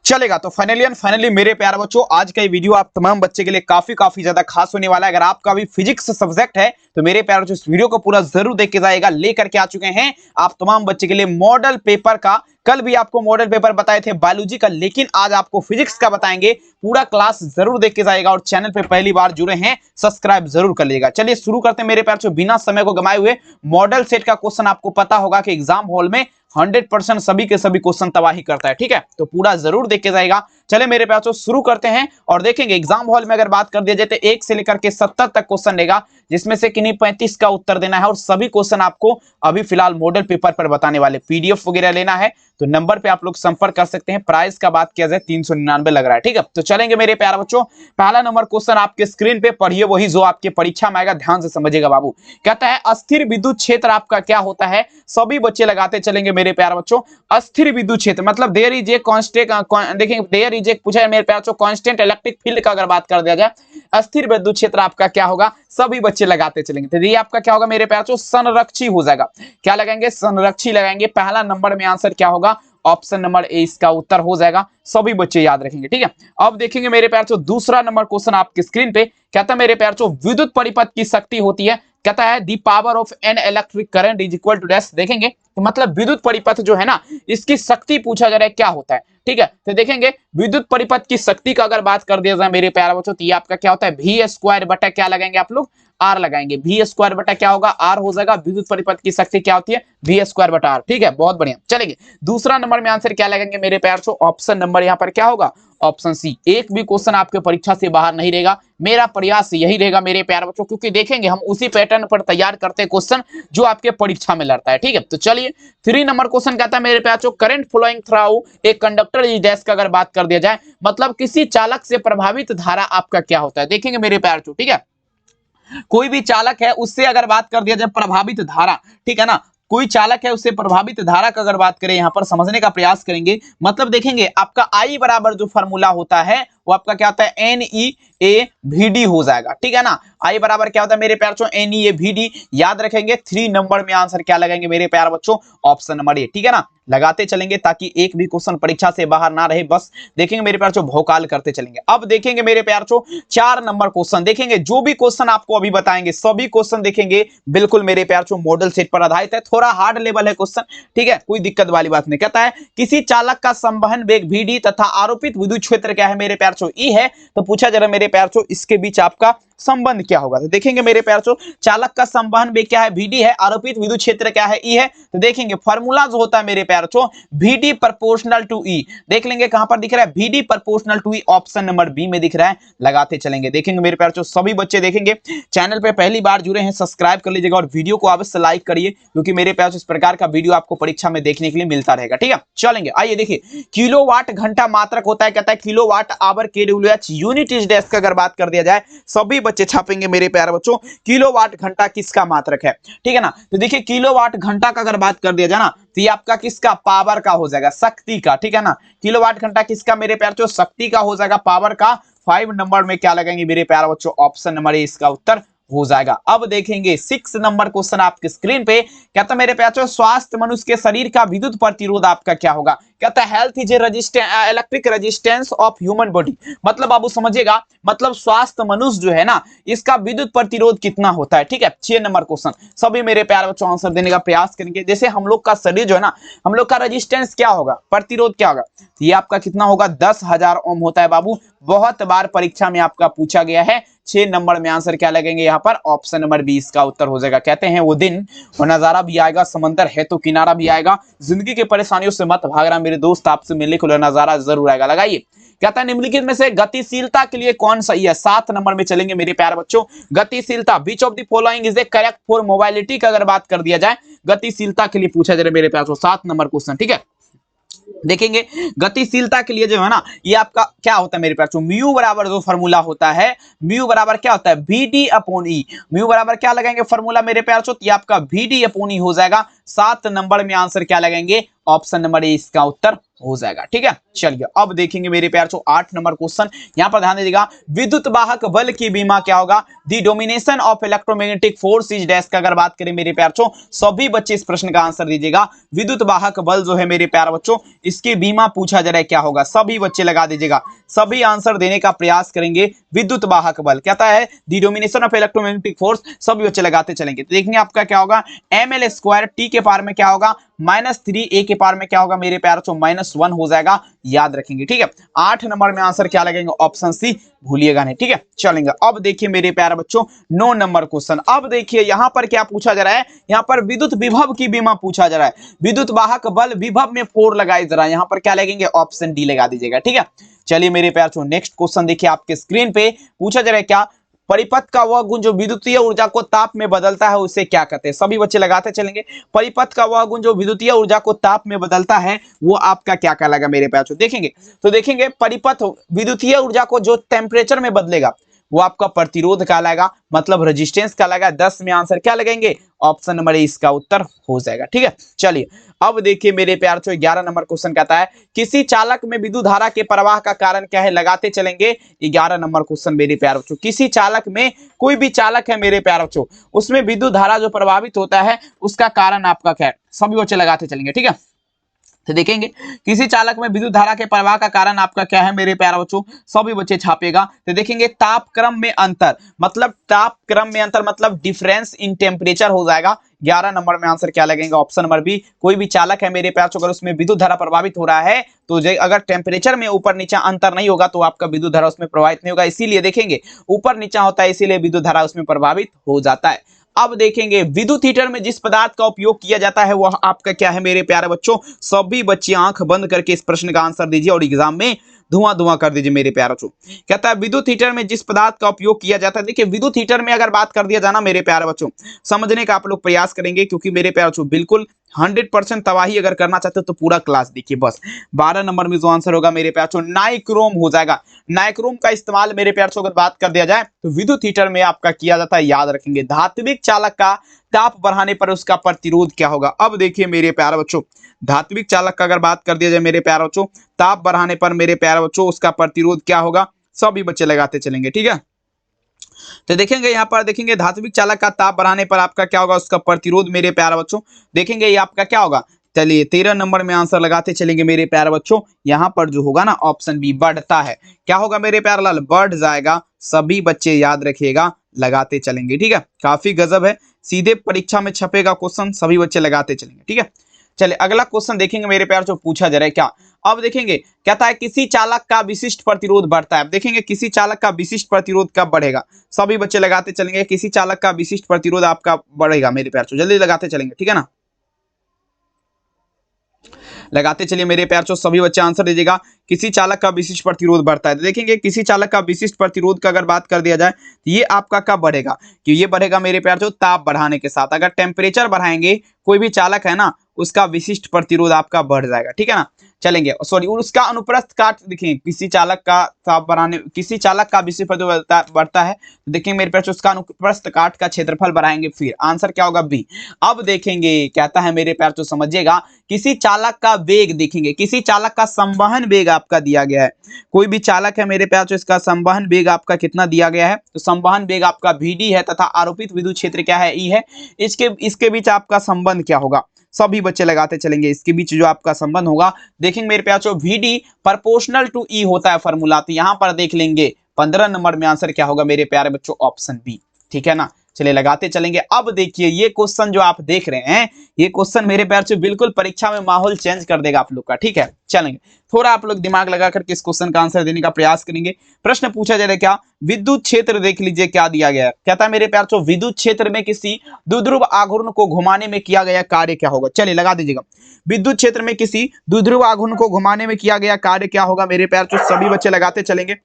चलेगा। तो फाइनली मेरे प्यारे बच्चों, आज का ये वीडियो आप तमाम बच्चे के लिए काफी ज्यादा खास होने वाला है। अगर आपका भी फिजिक्स सब्जेक्ट है तो मेरे प्यारे बच्चों इस वीडियो को पूरा जरूर देख के जाएगा। लेकर के आ चुके हैं आप तमाम बच्चे के लिए मॉडल पेपर का। कल भी आपको मॉडल पेपर बताए थे बायोलॉजी का, लेकिन आज आपको फिजिक्स का बताएंगे। पूरा क्लास जरूर देख के जाएगा और चैनल पे पहली बार जुड़े हैं सब्सक्राइब जरूर कर लीजिएगा। चलिए शुरू करते हैं मेरे प्यारे बच्चों, बिना समय को गंवाए हुए। मॉडल सेट का क्वेश्चन आपको पता होगा कि एग्जाम हॉल में 100% सभी के सभी क्वेश्चन तबाही करता है, ठीक है, तो पूरा जरूर देख के जाएगा। चले मेरे प्यारे शुरू करते हैं और देखेंगे एग्जाम हॉल में अगर बात कर दिया जाए तो 1 से लेकर के 70 तक क्वेश्चन रहेगा, जिसमें से किन्हीं 35 का उत्तर देना है और सभी क्वेश्चन आपको अभी फिलहाल मॉडल पेपर पर बताने वाले। पीडीएफ वगैरह लेना है तो नंबर पे आप लोग संपर्क कर सकते हैं। प्राइस का बात किया जाए 399 लग रहा है, ठीक है। तो चलेंगे मेरे प्यारे बच्चों, पहला नंबर क्वेश्चन आपके स्क्रीन पे पढ़िए, वही जो आपके परीक्षा में आएगा, ध्यान से समझिएगा बाबू। कहता है अस्थिर विद्युत क्षेत्र आपका क्या होता है। सभी बच्चे लगाते चलेंगे मेरे प्यारे बच्चों। अस्थिर विद्युत क्षेत्र मतलब देयर इज ए कांस्टेंट, देखेंगे देयर इज ए पूछा है मेरे प्यारे बच्चों कांस्टेंट इलेक्ट्रिक फील्ड का अगर बात कर दिया जाए, अस्थिर विद्युत क्षेत्र आपका क्या होगा, सभी बच्चे लगाते चलेंगे। तो ये आपका क्या होगा मेरे प्यारे बच्चों, संरक्षी हो जाएगा। क्या लगाएंगे, संरक्षी लगाएंगे। पहला नंबर में आंसर क्या होगा, ऑप्शन नंबर ए इसका उत्तर हो जाएगा। सभी बच्चे याद रखेंगे, ठीक है। अब देखेंगे मेरे प्यारे बच्चों दूसरा नंबर क्वेश्चन आपके स्क्रीन पे। कहता है मेरे प्यारे बच्चों विद्युत परिपथ की शक्ति होती है, कहता है the power of an electric current is equal to dash. देखेंगे तो मतलब विद्युत परिपथ जो है ना, इसकी शक्ति पूछा जा रहा है क्या होता है, ठीक है। तो देखेंगे विद्युत परिपथ की शक्ति का अगर बात कर दिया जाए मेरे प्यारे बच्चों, तो ये आपका क्या होता है वी स्क्वायर बटा क्या लगाएंगे आप लोग, आर लगाएंगे। वी स्क्वायर बटा क्या होगा, आर हो जाएगा। विद्युत परिपथ की शक्ति क्या होती है, वी स्क्वायर बटा आर, ठीक है, बहुत बढ़िया। चलेंगे दूसरा नंबर में आंसर क्या लगाएंगे मेरे प्यारे बच्चों, ऑप्शन नंबर यहाँ पर क्या होगा, ऑप्शन सी। एक भी क्वेश्चन आपके परीक्षा से बाहर नहीं रहेगा, मेरा प्रयास यही रहेगा मेरे प्यारे बच्चों, क्योंकि देखेंगे हम उसी पैटर्न पर तैयार करते हैं क्वेश्चन जो आपके परीक्षा में लड़ता है, ठीक है। तो चलिए 3 नंबर क्वेश्चन कहता है मेरे प्यारे बच्चों current flowing through a conductor is dash का अगर बात कर दिया जाए, मतलब किसी चालक से प्रभावित धारा आपका क्या होता है। देखेंगे मेरे प्यारे बच्चों, ठीक है, कोई भी चालक है उससे अगर बात कर दिया जाए प्रभावित धारा, ठीक है ना, कोई चालक है उससे प्रभावित धारा का अगर बात करें, यहां पर समझने का प्रयास करेंगे। मतलब देखेंगे आपका आई बराबर जो फॉर्मूला होता है वो आपका क्या होता है, N E A V D हो जाएगा, ठीक है ना। आई बराबर क्या होता है मेरे प्यारे बच्चों, N E A V D याद रखेंगे। 3 नंबर में आंसर क्या लगाएंगे मेरे प्यारे बच्चों, ऑप्शन नंबर ए, ठीक है ना। लगाते चलेंगे ताकि एक भी क्वेश्चन परीक्षा से बाहर ना रहे, बस देखेंगे मेरे प्यारे बच्चों भौकाल करते चलेंगे। अब देखेंगे मेरे प्यारे बच्चों 4 नंबर क्वेश्चन। देखेंगे जो भी क्वेश्चन आपको अभी बताएंगे सभी क्वेश्चन देखेंगे बिल्कुल मेरे प्यारे बच्चों मॉडल सेट पर आधारित है। थोड़ा हार्ड लेवल है क्वेश्चन, ठीक है, कोई दिक्कत वाली बात नहीं। कहता है किसी चालक का संवहन वेग वी तथा आरोपित विद्युत क्षेत्र क्या है मेरे प्यारे बच्चों, ई है। तो पूछा जरा मेरे प्यारे बच्चों इसके बीच आपका संबंध क्या होगा। तो देखेंगे मेरे प्यारे बच्चों चालक का संवहन वेग क्या है, वीडी है, आरोपित विद्युत क्षेत्र क्या है, ई है। तो देखेंगे फॉर्मूला जो होता है मेरे प्यारे बच्चों वीडी प्रोपोर्शनल टू ई, देख लेंगे कहां पर दिख रहा है, VD proportional to E, option number B में दिख रहा है। लगाते चलेंगे, देखेंगे मेरे प्यारे बच्चों सभी बच्चे देखेंगे। चैनल पे पहली बार जुड़े हैं सब्सक्राइब कर लीजिएगा और वीडियो को अवश्य लाइक करिए, क्योंकि मेरे प्यारे इस प्रकार का वीडियो आपको परीक्षा में देखने के लिए मिलता रहेगा, ठीक है। चलेंगे आइए देखिए किलोवाट घंटा मात्रक होता है, कहता है किलोवाट आवर केडब्ल्यूएच यूनिट इज डैश का अगर बात कर दिया जाए, सभी बच्चे छापेंगे मेरे प्यारे बच्चों किलोवाट घंटा किसका मात्रक है, ठीक है ना। तो देखिए किलोवाट घंटा का अगर बात कर दिया जाए ना, तो ये आपका किसका, पावर का हो जाएगा, शक्ति का, ठीक है ना। किलोवाट घंटा किसका मेरे प्यारे बच्चों, शक्ति का हो जाएगा, पावर का। 5 नंबर में क्या लगाएंगे मेरे प्यारे बच्चों, ऑप्शन नंबर ए इसका उत्तर हो जाएगा। अब देखेंगे 6 नंबर क्वेश्चन आपके स्क्रीन पे। कहता है मेरे प्यारे स्वास्थ्य मनुष्य के शरीर का विद्युत प्रतिरोध आपका क्या होगा। कहता है health is a electric resistance of human body. मतलब बाबू समझिएगा, मतलब स्वास्थ्य मनुष्य जो है ना इसका विद्युत प्रतिरोध कितना होता है, ठीक है। 6 नंबर क्वेश्चन सभी मेरे प्यारे बच्चों आंसर देने का प्रयास करेंगे। जैसे हम लोग का शरीर जो है ना, हम लोग का रेजिस्टेंस क्या होगा, प्रतिरोध क्या होगा, ये आपका कितना होगा, 10,000 ओम होता है बाबू। बहुत बार परीक्षा में आपका पूछा गया है। 6 नंबर में आंसर क्या लगेंगे यहाँ पर, ऑप्शन नंबर 20 का उत्तर हो जाएगा। कहते हैं वो दिन वो नजारा भी आएगा, समंदर है तो किनारा भी आएगा, जिंदगी के परेशानियों से मत भागना मेरे दोस्त, आपसे मिलने को नजारा जरूर आएगा। लगाइए कहता है निम्नलिखित में से गतिशीलता के लिए कौन सही है। 7 नंबर में चलेंगे मेरे प्यारे बच्चों, गतिशीलता which of the following is A correct for mobility का अगर बात कर दिया जाए, गतिशीलता के लिए पूछा जाए मेरे प्यारे 7 नंबर क्वेश्चन, ठीक है। देखेंगे गतिशीलता के लिए जो है ना, ये आपका क्या होता है मेरे प्यारे, म्यू बराबर जो फॉर्मूला होता है, म्यू बराबर क्या होता है, V D upon E. Mu बराबर क्या लगाएंगे फॉर्मूला मेरे प्यारे, ये आपका वी डी अपॉन ई हो जाएगा। 7 नंबर में आंसर क्या लगाएंगे, ऑप्शन नंबर ए इसका उत्तर हो जाएगा। ठीक है, चलिए अब देखेंगे मेरे प्यार जो 8 नंबर क्वेश्चन, यहां पर ध्यान दीजिएगा। विद्युत वाहक बल की बीमा क्या होगा? The domination of electromagnetic force is dash का अगर बात करें मेरे प्यार बच्चों, सभी बच्चे इस प्रश्न का आंसर दीजिएगा। विद्युत वाहक बल जो है मेरे प्यार बच्चों, इसकी बीमा पूछा जा रहा है, क्या होगा? सभी बच्चे लगा दीजिएगा, सभी आंसर देने का प्रयास करेंगे। विद्युत वाहक बल कहता है the domination of electromagnetic force, सभी बच्चे लगाते चलेंगे। तो देखेंगे आपका क्या होगा, ml स्क्वायर टी के पार में क्या होगा -3a के पार में क्या होगा मेरे प्यार बच्चों -1 हो जाएगा, याद रखेंगे। ठीक है, 8 नंबर में आंसर क्या लगेंगे? ऑप्शन सी, भूलिएगा नहीं। ठीक है, चलेंगे। अब देखिए मेरे प्यारे बच्चों 9 नंबर क्वेश्चन। अब देखिए यहां पर क्या पूछा जा रहा है, यहां पर विद्युत विभव की बीमा पूछा जा रहा है। विद्युत वाहक बल विभव में 4 लगाए जरा, यहां पर क्या लगेंगे? ऑप्शन डी लगा दीजिएगा। ठीक है, चलिए मेरे प्यारे बच्चों नेक्स्ट क्वेश्चन देखिए आपके स्क्रीन पे, पूछा जा रहा है क्या? परिपथ का वह गुण जो विद्युतीय ऊर्जा को ताप में बदलता है उसे क्या कहते हैं? सभी बच्चे लगाते चलेंगे। परिपथ का वह गुण जो विद्युतीय ऊर्जा को ताप में बदलता है वो आपका क्या कहलाएगा मेरे प्यारे? देखेंगे तो देखेंगे परिपथ विद्युतीय ऊर्जा को जो टेम्परेचर में बदलेगा वो आपका प्रतिरोध कहलाएगा, मतलब रेजिस्टेंस कहलाएगा। 10 में आंसर क्या लगेंगे? ऑप्शन नंबर ए इसका उत्तर हो जाएगा। ठीक है, चलिए अब देखिए मेरे प्यार से 11 नंबर क्वेश्चन कहता है किसी चालक में विद्युत धारा के प्रवाह का कारण क्या है? लगाते चलेंगे। 11 नंबर क्वेश्चन मेरे प्यार बच्चों, किसी चालक में, कोई भी चालक है मेरे प्यार बच्चों, उसमें विद्युत धारा जो प्रभावित होता है उसका कारण आपका क्या है? सभी बच्चे लगाते चलेंगे। ठीक है, तो देखेंगे किसी चालक में विद्युत धारा के प्रवाह का कारण आपका क्या है मेरे प्यारे बच्चों, सभी बच्चे छापेगा। तो देखेंगे तापक्रम में अंतर, मतलब तापक्रम में अंतर मतलब डिफरेंस इन टेम्परेचर हो जाएगा। 11 नंबर में आंसर क्या लगेगा? Option number B. कोई भी चालक है मेरे प्यारे बच्चों, अगर उसमें विद्युत धारा प्रभावित हो रहा है तो अगर टेम्परेचर में ऊपर नीचा अंतर नहीं होगा तो आपका विद्युत धारा उसमें प्रभावित नहीं होगा। इसीलिए देखेंगे ऊपर नीचा होता है, इसीलिए विद्युत धारा उसमें प्रभावित हो जाता है। अब देखेंगे विद्युत हीटर में जिस पदार्थ का उपयोग किया जाता है वह आपका क्या है मेरे प्यारे बच्चों? सभी बच्चे आंख बंद करके इस प्रश्न का आंसर दीजिए और एग्जाम में धुआं धुआं कर दीजिए मेरे प्यारे बच्चों। कहता है विद्युत हीटर में जिस पदार्थ का उपयोग किया जाता है। देखिए विद्युत हीटर में अगर बात कर दिया जाना मेरे प्यारे बच्चों, समझने का आप लोग प्रयास करेंगे, क्योंकि मेरे प्यारे बच्चों बिल्कुल 100% तबाही अगर करना चाहते हो तो पूरा क्लास देखिए बस। 12 नंबर में जो आंसर होगा मेरे प्यारे बच्चों नाइक्रोम हो जाएगा। नाइक्रोम का इस्तेमाल मेरे प्यारे बच्चों अगर बात कर दिया जाए तो विद्युत हीटर में आपका किया जाता है, याद रखेंगे। धात्विक चालक का ताप बढ़ाने पर उसका प्रतिरोध क्या होगा? अब देखिए मेरे प्यारे बच्चों, धात्विक चालक का अगर बात कर दिया जाए मेरे प्यारे बच्चों, ताप बढ़ाने पर मेरे प्यारे बच्चों उसका प्रतिरोध क्या होगा? सभी बच्चे लगाते चलेंगे। ठीक है, तो देखेंगे यहाँ पर, देखेंगे धात्विक चालक का ताप बढ़ाने पर आपका क्या होगा? उसका प्रतिरोध मेरे प्यारे बच्चों, देखेंगे ये आपका क्या होगा? चलिए 13 नंबर में आंसर लगाते चलेंगे मेरे प्यारे बच्चों। यहाँ पर जो होगा ना ऑप्शन बी, बढ़ता है। क्या होगा मेरे प्यारे लाल? बढ़ जाएगा। सभी बच्चे याद रखिएगा, लगाते चलेंगे। ठीक है, काफी गजब है, सीधे परीक्षा में छपेगा क्वेश्चन, सभी बच्चे लगाते चलेंगे। ठीक है, चलिए अगला क्वेश्चन देखेंगे मेरे प्यार जो पूछा जा रहा है क्या। अब देखेंगे कहता है किसी चालक का विशिष्ट प्रतिरोध बढ़ता है। अब देखेंगे किसी चालक का विशिष्ट प्रतिरोध कब बढ़ेगा? सभी बच्चे लगाते चलेंगे। किसी चालक का विशिष्ट प्रतिरोध आपका बढ़ेगा मेरे प्यार, जल्दी लगाते चलेंगे। ठीक है ना, लगाते चलिए मेरे प्यार चो, सभी बच्चे आंसर दीजिएगा। किसी चालक का विशिष्ट प्रतिरोध बढ़ता है। तो देखेंगे किसी चालक का विशिष्ट प्रतिरोध का अगर बात कर दिया जाए तो ये आपका कब बढ़ेगा? कि ये बढ़ेगा मेरे प्यार चो ताप बढ़ाने के साथ। अगर टेम्परेचर बढ़ाएंगे, कोई भी चालक है ना, उसका विशिष्ट प्रतिरोध आपका बढ़ जाएगा। ठीक है ना, चलेंगे सॉरी, उसका अनुप्रस्थ काट देखिए, किसी चालक का ताप बढ़ाने, किसी चालक का विशिष्ट प्रतिरोध बढ़ता है तो देखेंगे मेरे प्यार उसका अनुप्रस्थ काट का क्षेत्रफल बढ़ाएंगे, फिर आंसर क्या होगा? बी। अब देखेंगे कहता है मेरे प्यार समझिएगा, किसी चालक का वेग देखेंगे, किसी चालक का संवहन वेग आपका दिया गया है। कोई भी चालक है मेरे प्यार इसका संवहन वेग आपका कितना दिया गया है? तो संवहन वेग आपका vd है तथा आरोपित विद्युत क्षेत्र क्या है? E है। इसके बीच आपका संबंध क्या होगा? सभी बच्चे लगाते चलेंगे। इसके बीच जो आपका संबंध होगा, देखेंगे मेरे प्यार vd प्रोपोर्शनल टू E होता है फॉर्मूला। तो यहां पर देख लेंगे 15 नंबर में आंसर क्या होगा मेरे प्यारे बच्चों? Option B. ठीक है ना, चलिए लगाते चलेंगे। अब देखिए ये क्वेश्चन जो आप देख रहे हैं, ये क्वेश्चन मेरे प्यार से बिल्कुल परीक्षा में माहौल चेंज कर देगा आप लोग का। ठीक है, चलेंगे थोड़ा आप लोग दिमाग लगा करके इस क्वेश्चन का आंसर देने का प्रयास करेंगे। प्रश्न पूछा जा रहा है क्या? विद्युत क्षेत्र देख लीजिए क्या दिया गया है। कहता है मेरे प्यार से विद्युत क्षेत्र में किसी द्विध्रुव आघूर्ण को घुमाने में किया गया कार्य क्या होगा? चलिए लगा दीजिएगा। विद्युत क्षेत्र में किसी द्विध्रुव आघूर्ण को घुमाने में किया गया कार्य क्या होगा मेरे प्यार से? सभी बच्चे लगाते चलेंगे।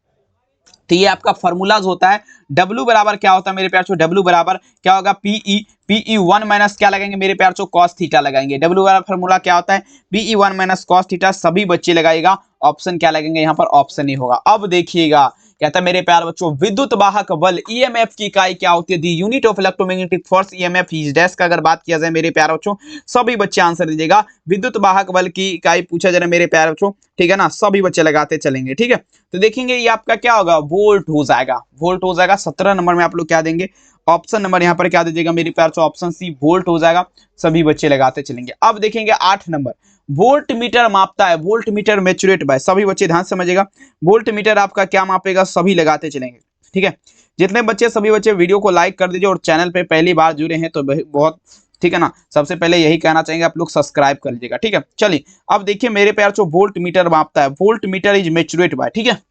तो ये आपका फॉर्मूलाज होता है। W बराबर क्या होता है मेरे प्यार? W बराबर क्या होगा? PE 1 माइनस क्या लगाएंगे मेरे प्यार? कॉस थीटा लगाएंगे। W बराबर फॉर्मूला क्या होता है? PE 1 minus cos theta. सभी बच्चे लगाएगा। ऑप्शन क्या लगेंगे यहाँ पर? ऑप्शन ही होगा। अब देखिएगा कहता है मेरे प्यारे बच्चों विद्युत वाहक बल ईएमएफ की इकाई क्या होती है, दी unit of electromagnetic force EMF is dash का अगर बात किया जाए मेरे प्यारे बच्चों सभी बच्चे आंसर दीजिएगा। विद्युत वाहक बल की इकाई पूछा जा रहा है मेरे प्यारे बच्चों, ठीक है ना, सभी बच्चे लगाते चलेंगे। ठीक है, तो देखेंगे ये आपका क्या होगा, वोल्ट हो जाएगा, वोल्ट हो जाएगा। 17 नंबर में आप लोग क्या देंगे, ऑप्शन नंबर यहाँ पर क्या दीजिएगा मेरे प्यार से, ऑप्शन सी वोल्ट हो जाएगा। सभी बच्चे लगाते चलेंगे। अब देखेंगे 8 नंबर, वोल्ट मीटर मापता है, वोल्ट मीटर मैचुरेट बाय, सभी बच्चे ध्यान समझिएगा, वोल्ट मीटर आपका क्या मापेगा, सभी लगाते चलेंगे। ठीक है, जितने बच्चे सभी बच्चे वीडियो को लाइक कर दीजिए और चैनल पे पहली बार जुड़े हैं तो बहुत, ठीक है ना, सबसे पहले यही कहना चाहेंगे आप लोग सब्सक्राइब कर लीजिएगा। ठीक है, चलिए अब देखिए मेरे प्यार जो वोल्ट मीटर मापता है, वोल्ट मीटर इज मैचुरेट बाय। ठीक है,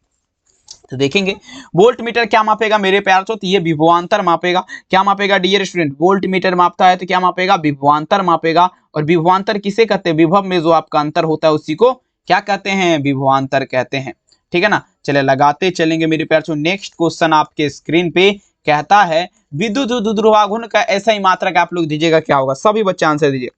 तो देखेंगे वोल्ट मीटर क्या मापेगा मेरे प्यार तो ये विभवांतर मापेगा। क्या मापेगा डियर स्टूडेंट, वोल्ट मीटर मापता है तो क्या मापेगा, विभवांतर मापेगा। और विभवांतर किसे कहते हैं, विभव में जो आपका अंतर होता है उसी को क्या कहते हैं, विभवांतर कहते हैं। ठीक है ना, चले लगाते चलेंगे मेरे प्यार। नेक्स्ट क्वेश्चन आपके स्क्रीन पे कहता है विद्युत ध्रुवाघूर्ण का ऐसा ही मात्रक आप लोग दीजिएगा क्या होगा, सभी बच्चे आंसर दीजिए।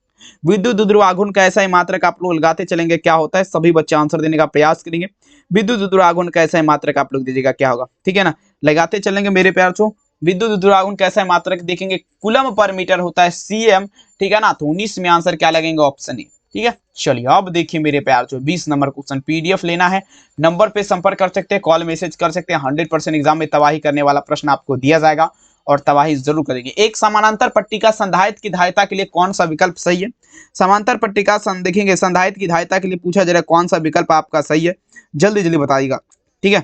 विद्युत ध्रुवाघूर्ण का ऐसा ही मात्रक आप लोग लगाते चलेंगे क्या होता है, सभी बच्चे आंसर देने का प्रयास करेंगे। विद्युत ध्रुवाघूर्ण का ऐसा ही मात्रक आप लोग दीजिएगा क्या होगा, ठीक है ना, लगाते चलेंगे मेरे प्यार छो। विद्युत ध्रुवाघूर्ण कैसा है मात्रक देखेंगे, कूलम पर मीटर होता है सीएम। ठीक है ना, तो 19 में आंसर क्या लगेंगे, ऑप्शन ए। ठीक है, चलिए अब देखिए मेरे प्यार जो 20 नंबर क्वेश्चन पीडीएफ लेना है, नंबर पे संपर्क कर सकते हैं, कॉल मैसेज कर सकते हैं। 100% एग्जाम में तबाही करने वाला प्रश्न आपको दिया जाएगा और तबाही जरूर करेंगे। एक समानांतर पट्टिका संधारित्र की धारिता के लिए कौन सा विकल्प सही है, समांतर पट्टिका देखेंगे संधारित्र की धारिता के लिए पूछा जा रहा है कौन सा विकल्प आपका सही है, जल्दी जल्दी बताइएगा। ठीक है,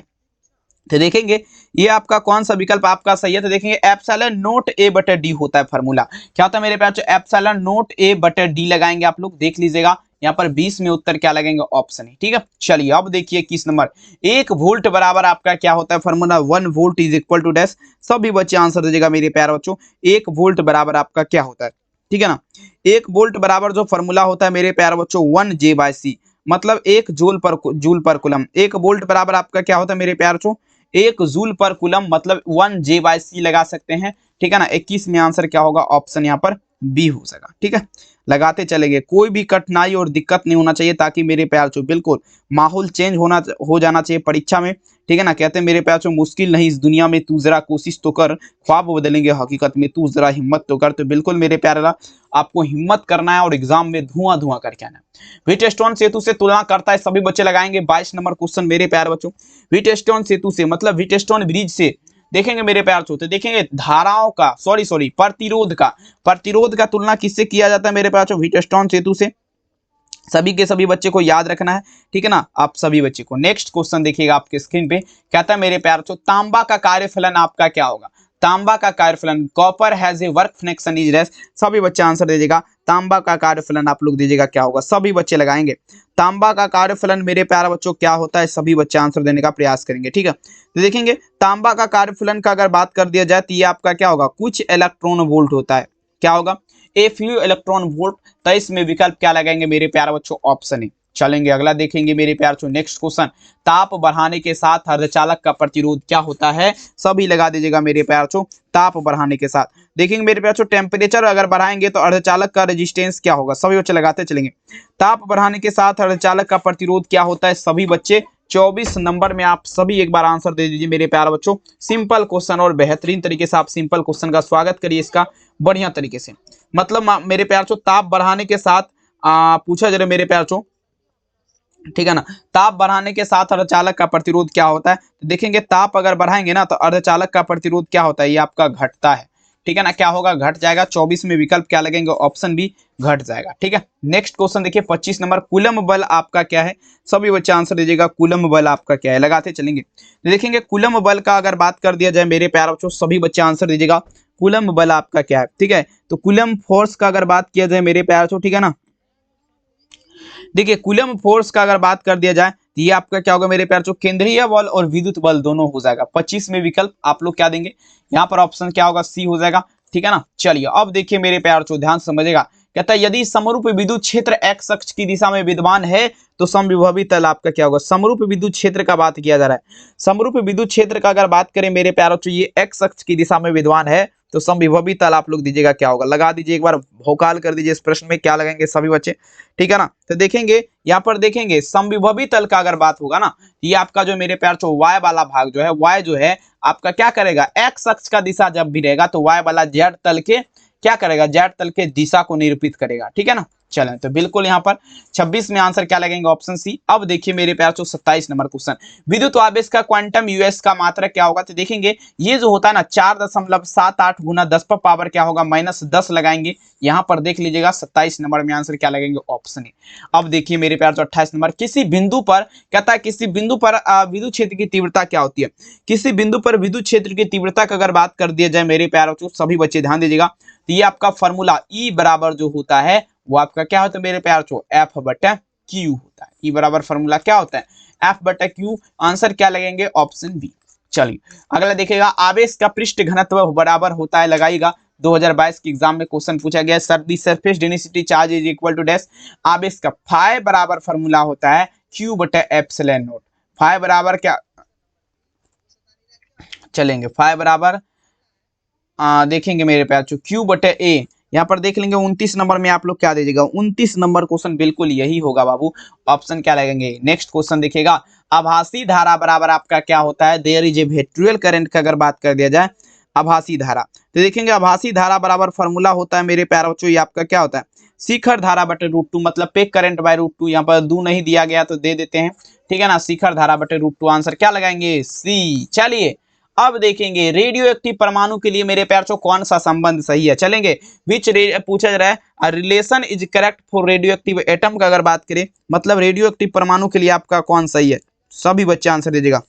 तो देखेंगे ये आपका कौन सा विकल्प आपका सही है, तो देखेंगे एप्सिलॉन नोट ए बटे डी होता है फार्मूला। क्या होता है मेरे प्यार, एप्सिलॉन नोट ए बटे डी लगाएंगे आप लोग, देख लीजिएगा यहाँ पर 20 में उत्तर क्या लगेंगे, ऑप्शन है। ठीक है, चलिए अब देखिए 21 नंबर, 1 वोल्ट बराबर आपका क्या होता है formula, 1 volt is equal to dash, सभी बच्चे आंसर दीजिएगा मेरे प्यारे बच्चों। 1 वोल्ट बराबर आपका क्या होता है, ठीक है ना, 1 वोल्ट बराबर जो फार्मूला होता है मेरे प्यारे बच्चों 1 J/C, मतलब 1 जूल पर कूलम। 1 वोल्ट बराबर आपका क्या होता है मेरे प्यारे बच्चों, 1 जूल पर कूलम, मतलब 1 J/C लगा सकते हैं। ठीक है ना, 21 में आंसर क्या होगा, ऑप्शन यहाँ पर बी हो जाएगा। ठीक है, लगाते चलेंगे, कोई भी कठिनाई और दिक्कत नहीं होना चाहिए ताकि मेरे प्यार चो बिल्कुल माहौल चेंज हो जाना चाहिए परीक्षा में। ठीक है ना, कहते हैं मेरे प्यार चो मुश्किल नहीं इस दुनिया में, तू जरा कोशिश तो कर, ख्वाब बदलेंगे हकीकत में, तू जरा हिम्मत तो कर। तो बिल्कुल मेरे प्यारे आपको हिम्मत करना है और एग्जाम में धुआं धुआं करके आना है। व्हीटस्टोन सेतु से तुलना करता है, सभी बच्चे लगाएंगे। 22 नंबर क्वेश्चन मेरे प्यारे बच्चों, व्हीटस्टोन सेतु से मतलब व्हीटस्टोन ब्रिज से देखेंगे मेरे प्यार चोते, देखेंगे धाराओं का सॉरी प्रतिरोध का तुलना किससे किया जाता है मेरे प्यार चो, व्हीटस्टोन सेतु से। सभी के सभी बच्चे को याद रखना है, ठीक है ना, आप सभी बच्चे को। नेक्स्ट क्वेश्चन देखिएगा आपके स्क्रीन पे, कहता है मेरे प्यार चो तांबा का कार्यफलन आपका क्या होगा, तांबा का कार्यफलन, copper has a work fraction is less, सभी बच्चे आंसर दीजिएगा। तांबा का कार्यफलन आप लोग दीजिएगा क्या होगा, सभी बच्चे लगाएंगे। तांबा का कार्यफलन मेरे प्यारे बच्चों क्या होता है, सभी बच्चे आंसर देने का प्रयास करेंगे। ठीक है, तो देखेंगे तांबा का कार्यफलन का अगर बात कर दिया जाए तो ये आपका क्या होगा, कुछ इलेक्ट्रॉन वोल्ट होता है। क्या होगा, ए फ्यू इलेक्ट्रॉन वोल्ट। तो इसमें विकल्प क्या लगाएंगे मेरे प्यारे बच्चों, ऑप्शन ए। चलेंगे अगला देखेंगे मेरे प्यार चो नेक्स्ट क्वेश्चन, ताप बढ़ाने के साथ अर्धचालक का प्रतिरोध क्या होता है, सभी लगा दीजिएगा मेरे प्यार चो। ताप बढ़ाने के साथ देखेंगे मेरे प्यार चो टेम्परेचर अगर बढ़ाएंगे तो अर्धचालक का रेजिस्टेंस क्या होगा, सभी बच्चे लगाते चलेंगे। ताप बढ़ाने के साथ अर्धचालक का प्रतिरोध क्या होता है, सभी बच्चे 24 नंबर में आप सभी एक बार आंसर दे दीजिए मेरे प्यारे बच्चों। सिंपल क्वेश्चन और बेहतरीन तरीके से आप सिंपल क्वेश्चन का स्वागत करिए इसका बढ़िया तरीके से। मतलब मेरे प्यार चो ताप बढ़ाने के साथ पूछा जरा मेरे प्यार चो, ठीक है ना, ताप बढ़ाने के साथ अर्धचालक का प्रतिरोध क्या होता है, तो देखेंगे ताप अगर बढ़ाएंगे ना तो अर्धचालक का प्रतिरोध क्या होता है, ये आपका घटता है। ठीक है ना, क्या होगा, घट जाएगा। 24 में विकल्प क्या लगेंगे, ऑप्शन बी घट जाएगा। ठीक है, नेक्स्ट क्वेश्चन देखिए 25 नंबर, कूलम बल आपका क्या है, सभी बच्चे आंसर दीजिएगा। कूलम बल आपका क्या है, लगाते चलेंगे। देखेंगे कूलम बल का अगर बात कर दिया जाए मेरे प्यारे बच्चों, सभी बच्चे आंसर दीजिएगा। कूलम बल आपका क्या है, ठीक है, तो कूलम फोर्स का अगर बात किया जाए मेरे प्यारे बच्चों, ठीक है ना, देखिए कूलम फोर्स का अगर बात कर दिया जाए तो ये आपका क्या होगा मेरे प्यार, जो केंद्रीय बल और विद्युत बल दोनों हो जाएगा। 25 में विकल्प आप लोग क्या देंगे, यहाँ पर ऑप्शन क्या होगा, सी हो जाएगा। ठीक है ना, चलिए अब देखिए मेरे प्यार जो ध्यान समझेगा, कहता है यदि समरूप विद्युत क्षेत्र एक्स अक्ष की दिशा में विद्यमान है तो समविभवी तल आपका क्या होगा। समरूप विद्युत क्षेत्र का बात किया जा रहा है, समरूप विद्युत क्षेत्र का अगर बात करें मेरे प्यारों, ये एक्स अक्ष की दिशा में विद्यमान है तो समविभवी तल आप लोग दीजिएगा क्या होगा, लगा दीजिए एक बार, भौकाल कर दीजिए इस प्रश्न में क्या लगाएंगे सभी बच्चे, ठीक है ना। तो देखेंगे यहाँ पर, देखेंगे समविभवी तल का अगर बात होगा ना, ये आपका जो मेरे प्यार जो y वाला भाग जो है, y जो है आपका क्या करेगा, x अक्ष का दिशा जब भी रहेगा तो y वाला z तल के क्या करेगा, z तल के दिशा को निरूपित करेगा, ठीक है ना। चलें तो बिल्कुल यहाँ पर 26 में आंसर क्या लगेंगे, ऑप्शन सी। अब देखिए मेरे प्यार जो 27 नंबर क्वेश्चन, विद्युत आवेश का क्वांटम यूएस का मात्रक क्या होगा। तो देखेंगे ये जो होता है ना 4.78 गुना 10 पर पावर क्या होगा, -10 लगाएंगे। यहाँ पर देख लीजिएगा 27 नंबर में आंसर क्या लगेंगे, ऑप्शन ए। अब देखिए मेरे प्यार जो 28 नंबर, किसी बिंदु पर कहता है, किसी बिंदु पर विद्युत क्षेत्र की तीव्रता क्या होती है। किसी बिंदु पर विद्युत क्षेत्र की तीव्रता का अगर बात कर दिया जाए मेरे प्यार, सभी बच्चे ध्यान दीजिएगा, तो ये आपका फॉर्मूला ई बराबर जो होता है वो आपका क्या होता है मेरे प्यार चो, एफ बटा क्यू होता है। ई बराबर फॉर्मूला क्या होता है, एफ बटा क्यू। आंसर क्या लगेंगे, ऑप्शन बी। चलिए अगला देखिएगा, आवेश का पृष्ठ घनत्व बराबर होता है, लगाइएगा 2022 के एग्जाम में क्वेश्चन पूछा गया, sir the surface density charge is equal to dash. आवेश का फाई बराबर फॉर्मूला होता है क्यू बटा एप्सिलॉन नॉट। फाई बराबर क्या, चलेंगे फाई बराबर देखेंगे मेरे प्यार चो क्यू बटे ए। यहाँ पर देख लेंगे 29 नंबर में आप लोग क्या दीजिएगा, 29 नंबर क्वेश्चन बिल्कुल यही होगा बाबू, ऑप्शन क्या लगेंगे। नेक्स्ट क्वेश्चन देखिएगा, आभासी धारा बराबर आपका क्या होता है, there is a vectorial current का अगर बात कर दिया जाए, आभासी धारा, तो देखेंगे आभासी धारा बराबर फॉर्मूला होता है मेरे प्यार बच्चों, ये आपका क्या होता है, शिखर धारा बटे √2, मतलब पेक करंट बाय √2। यहाँ पर 2 नहीं दिया गया तो दे देते हैं, ठीक है ना, शिखर धारा बटे √2। आंसर क्या लगाएंगे, सी। चलिए अब देखेंगे रेडियो एक्टिव परमाणु के लिए मेरे प्यार चो कौन सा संबंध सही है। चलेंगे विच पूछा जा रहा है, relation is correct for radio active atom का अगर बात करें, मतलब रेडियो एक्टिव परमाणु के लिए आपका कौन सही है, सभी बच्चे आंसर दीजिएगा।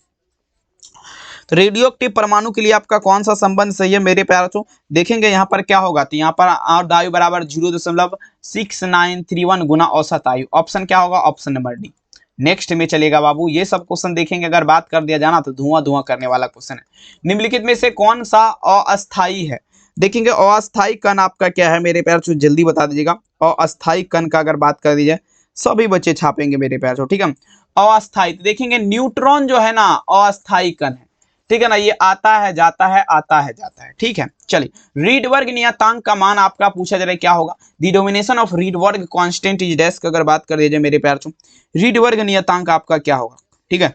तो रेडियो एक्टिव परमाणु के लिए आपका कौन सा संबंध सही है मेरे प्यार चो, देखेंगे यहाँ पर क्या होगा, तो यहाँ पर आयु बराबर 0.6931 गुना औसत आयु। ऑप्शन क्या होगा, ऑप्शन नंबर डी। नेक्स्ट में चलेगा बाबू, ये सब क्वेश्चन देखेंगे अगर बात कर दिया जाना तो धुआं धुआं करने वाला क्वेश्चन है। निम्नलिखित में से कौन सा अस्थाई है, देखेंगे अस्थाई कण आपका क्या है मेरे प्यार चो, जल्दी बता दीजिएगा। अस्थाई कण का अगर बात कर दी जाए, सभी बच्चे छापेंगे मेरे प्यार चो, ठीक है। अस्थाई, तो देखेंगे न्यूट्रॉन जो है ना अस्थाई कण है, ठीक है ना, ये आता है जाता है, आता है जाता है, ठीक है। चलिए रीडवर्ग नियतांक का मान आपका पूछा जा रहा है क्या होगा, the domination of Rydberg constant is dash का अगर बात कर दीजिए मेरे प्यार चो, रीडवर्ग नियतांक आपका क्या होगा, ठीक है।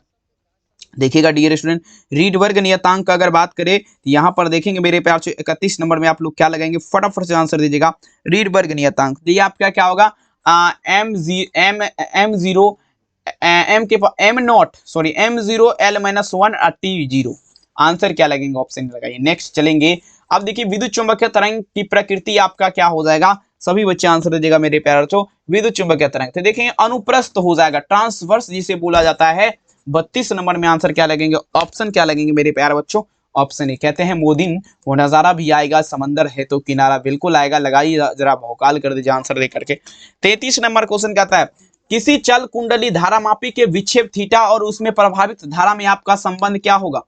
देखिएगा डियर स्टूडेंट, रीडवर्ग नियतांक का अगर बात करें तो यहाँ पर देखेंगे मेरे प्यार चो 31 नंबर में आप लोग क्या लगाएंगे, फटाफट से आंसर दीजिएगा। रीडवर्ग नियतांक तो ये आपका क्या होगा, m0 आंसर क्या लगेंगे, ऑप्शन लगाइए। नेक्स्ट चलेंगे, अब देखिए विद्युत चुंबकीय तरंग की प्रकृति आपका क्या हो जाएगा, सभी बच्चे आंसर दीजिएगा मेरे प्यारे बच्चों। विद्युत चुंबकीय तरंग तो देखेंगे अनुप्रस्थ हो जाएगा, ट्रांसवर्स जिसे बोला जाता है। 32 नंबर में आंसर क्या लगेंगे, ऑप्शन क्या लगेंगे मेरे प्यारे बच्चों, ऑप्शन ए। कहते हैं वो दिन वो नजारा भी आएगा, समंदर है तो किनारा बिल्कुल आएगा, लगाइए जरा भौकाल कर दीजिए आंसर दे करके। 33 नंबर क्वेश्चन कहता है, किसी चल कुंडली धारामापी के विक्षेप थीटा और उसमें प्रभावित धारा में आपका संबंध क्या होगा।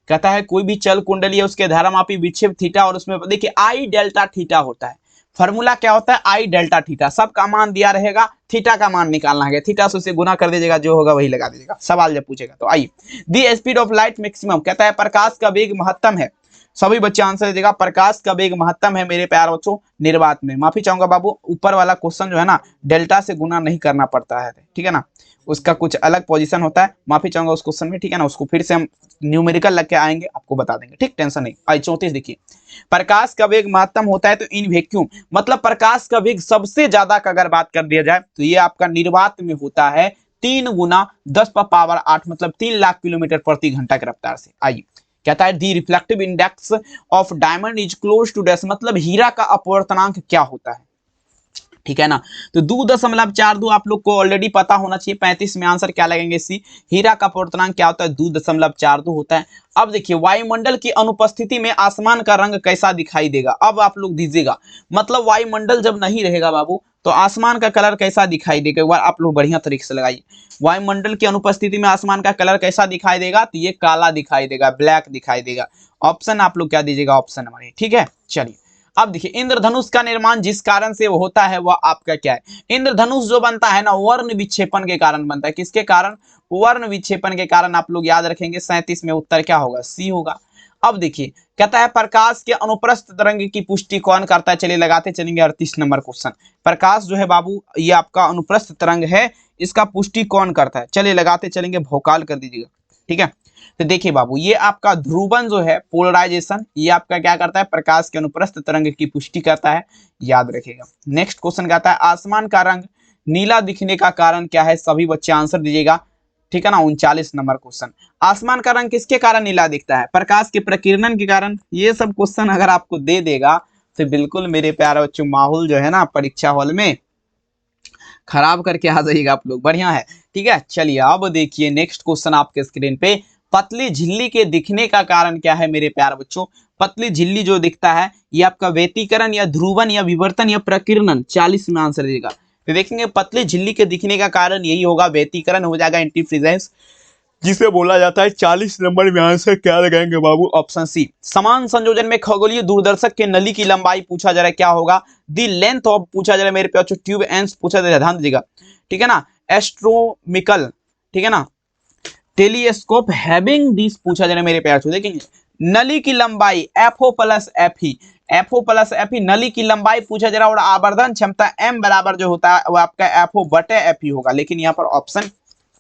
कहता है कोई भी चल कुंडली है उसके धारामापी विक्षेप थीटा और उसमें देखिए आई डेल्टा थीटा होता है, फॉर्मूला क्या होता है, आई डेल्टा थीटा। सबका मान दिया रहेगा, थीटा का मान निकालना है, थीटा से उसे गुना कर दीजिएगा, जो होगा वही लगा दीजिएगा। सवाल जब पूछेगा तो आइए, दी स्पीड ऑफ लाइट मैक्सिमम, कहता है प्रकाश का वेग महत्तम है। सभी बच्चे आंसर दीजिएगा, प्रकाश का वेग महत्तम है मेरे प्यारे बच्चों निर्वात में। माफी चाहूंगा बाबू, ऊपर वाला क्वेश्चन जो है ना डेल्टा से गुना नहीं करना पड़ता है, ठीक है ना, उसका कुछ अलग पोजीशन होता है। माफी चाहूंगा उस क्वेश्चन में, ठीक है ना, उसको फिर से हम न्यूमेरिकल लग के आएंगे, आपको बता देंगे, ठीक, टेंशन नहीं। आई 34 देखिए, प्रकाश का वेग महत्तम होता है तो इन वैक्यूम, मतलब प्रकाश का वेग सबसे ज्यादा का अगर बात कर दिया जाए तो ये आपका निर्वात में होता है 3 गुना 10⁸, मतलब 3 लाख किलोमीटर प्रति घंटा की रफ्तार से। आइए कहता है the reflective index of diamond is close to dash, मतलब हीरा का अपवर्तनांक क्या होता है, ठीक है ना। तो 2.42 आप लोग को ऑलरेडी पता होना चाहिए। 35 में आंसर क्या लगेंगे, सी। हीरा का अपवर्तनांक क्या होता है, 2.42 होता है। अब देखिए वायुमंडल की अनुपस्थिति में आसमान का रंग कैसा दिखाई देगा, अब आप लोग दीजिएगा, मतलब वायुमंडल जब नहीं रहेगा बाबू तो आसमान का कलर कैसा दिखाई देगा, एक बार आप लोग बढ़िया तरीके से लगाइए। वायुमंडल की अनुपस्थिति में आसमान का कलर कैसा दिखाई देगा, तो ये काला दिखाई देगा, ब्लैक दिखाई देगा। ऑप्शन आप लोग क्या दीजिएगा, ऑप्शन नंबर ए, ठीक है। चलिए अब देखिए इंद्रधनुष का निर्माण जिस कारण से होता है वह आपका क्या है। इंद्रधनुष जो बनता है ना वर्ण विक्षेपण के कारण बनता है, किसके कारण, वर्ण विक्षेपण के कारण। आप लोग याद रखेंगे 37 में उत्तर क्या होगा, सी होगा। अब देखिए कहता है प्रकाश के अनुप्रस्थ तरंग की पुष्टि कौन करता है, चलिए लगाते चलेंगे 38 नंबर क्वेश्चन। प्रकाश जो है बाबू ये आपका अनुप्रस्थ तरंग है, इसका पुष्टि कौन करता है, चलिए लगाते चलेंगे, भौकाल कर दीजिएगा। ठीक है, तो देखिए बाबू ये आपका ध्रुवन जो है पोलराइजेशन, ये आपका क्या करता है, प्रकाश के अनुप्रस्थ तरंग की पुष्टि करता है, याद रखिएगा। नेक्स्ट क्वेश्चन कहता है आसमान का रंग नीला दिखने का कारण क्या है, सभी बच्चे आंसर दीजिएगा। ठीक है ना, 39 नंबर क्वेश्चन, आसमान का रंग किसके कारण नीला दिखता है, प्रकाश के प्रकीर्णन के कारण। ये सब क्वेश्चन अगर आपको दे देगा तो बिल्कुल मेरे प्यारे बच्चों माहौल जो है ना परीक्षा हॉल में खराब करके आ जाइएगा आप लोग, बढ़िया है। ठीक है, चलिए अब देखिए नेक्स्ट क्वेश्चन आपके स्क्रीन पे, पतली झिल्ली के दिखने का कारण क्या है मेरे प्यारे बच्चों। पतली झिल्ली जो दिखता है ये आपका व्यतिकरण या ध्रुवन या विवर्तन या प्रकीर्णन, 40 में आंसर देगा। तो देखेंगे पतली झिल्ली के दिखने का कारण यही होगा, व्यतिकरण हो जाएगा, इंटरफेरेंस जिसे बोला जाता है। 40 नंबर में आंसर क्या लगाएंगे बाबू, ऑप्शन सी। समान संयोजन में खगोलीय दूरदर्शक के नली की लंबाई पूछा जा रहा है, क्या होगा, दी लेंथ ऑफ पूछा जा रहा है मेरे पास, ट्यूब एंड्स पूछा जा रहा है, ध्यान दीजिएगा। ठीक है ना, एस्ट्रोनॉमिकल, ठीक है ना, टेलीस्कोप हैविंग दिस पूछा जा रहा है मेरे प्यार से। देखेंगे नली की लंबाई FO plus FE, FO plus FE नली की लंबाई पूछा जा रहा है, और आवर्धन क्षमता M बराबर जो होता है वो आपका FO बटे FE होगा। लेकिन यहाँ पर ऑप्शन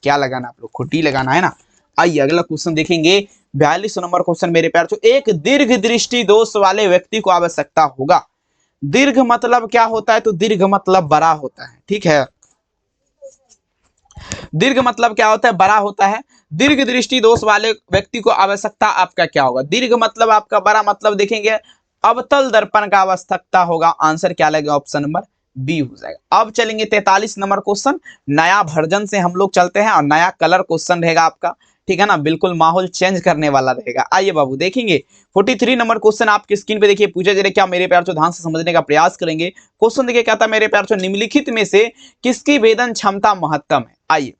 क्या लगाना, आप लोग खुद ही लगाना है ना। आइए अगला क्वेश्चन देखेंगे, 42 नंबर क्वेश्चन मेरे प्यार तो, एक दीर्घ दृष्टि दोष वाले व्यक्ति को आवश्यकता होगा। दीर्घ मतलब क्या होता है, तो दीर्घ मतलब बड़ा होता है। ठीक है, दीर्घ मतलब क्या होता है, बड़ा होता है। दीर्घ दृष्टि दोष वाले व्यक्ति को आवश्यकता आपका क्या होगा, दीर्घ मतलब आपका बड़ा, मतलब देखेंगे अवतल दर्पण का आवश्यकता होगा। आंसर क्या लगेगा, ऑप्शन नंबर बी हो जाएगा। अब चलेंगे 43 नंबर क्वेश्चन, नया वर्जन से हम लोग चलते हैं और नया कलर क्वेश्चन रहेगा आपका। ठीक है ना, बिल्कुल माहौल चेंज करने वाला रहेगा। आइए बाबू देखेंगे 43 नंबर क्वेश्चन आपकी स्क्रीन पे देखिए, पूछे जा रहे क्या, मेरे प्यार से ध्यान से समझने का प्रयास करेंगे। क्वेश्चन देखिए क्या था मेरे प्यार से, निम्नलिखित में से किसकी वेदन क्षमता महत्तम है। आइए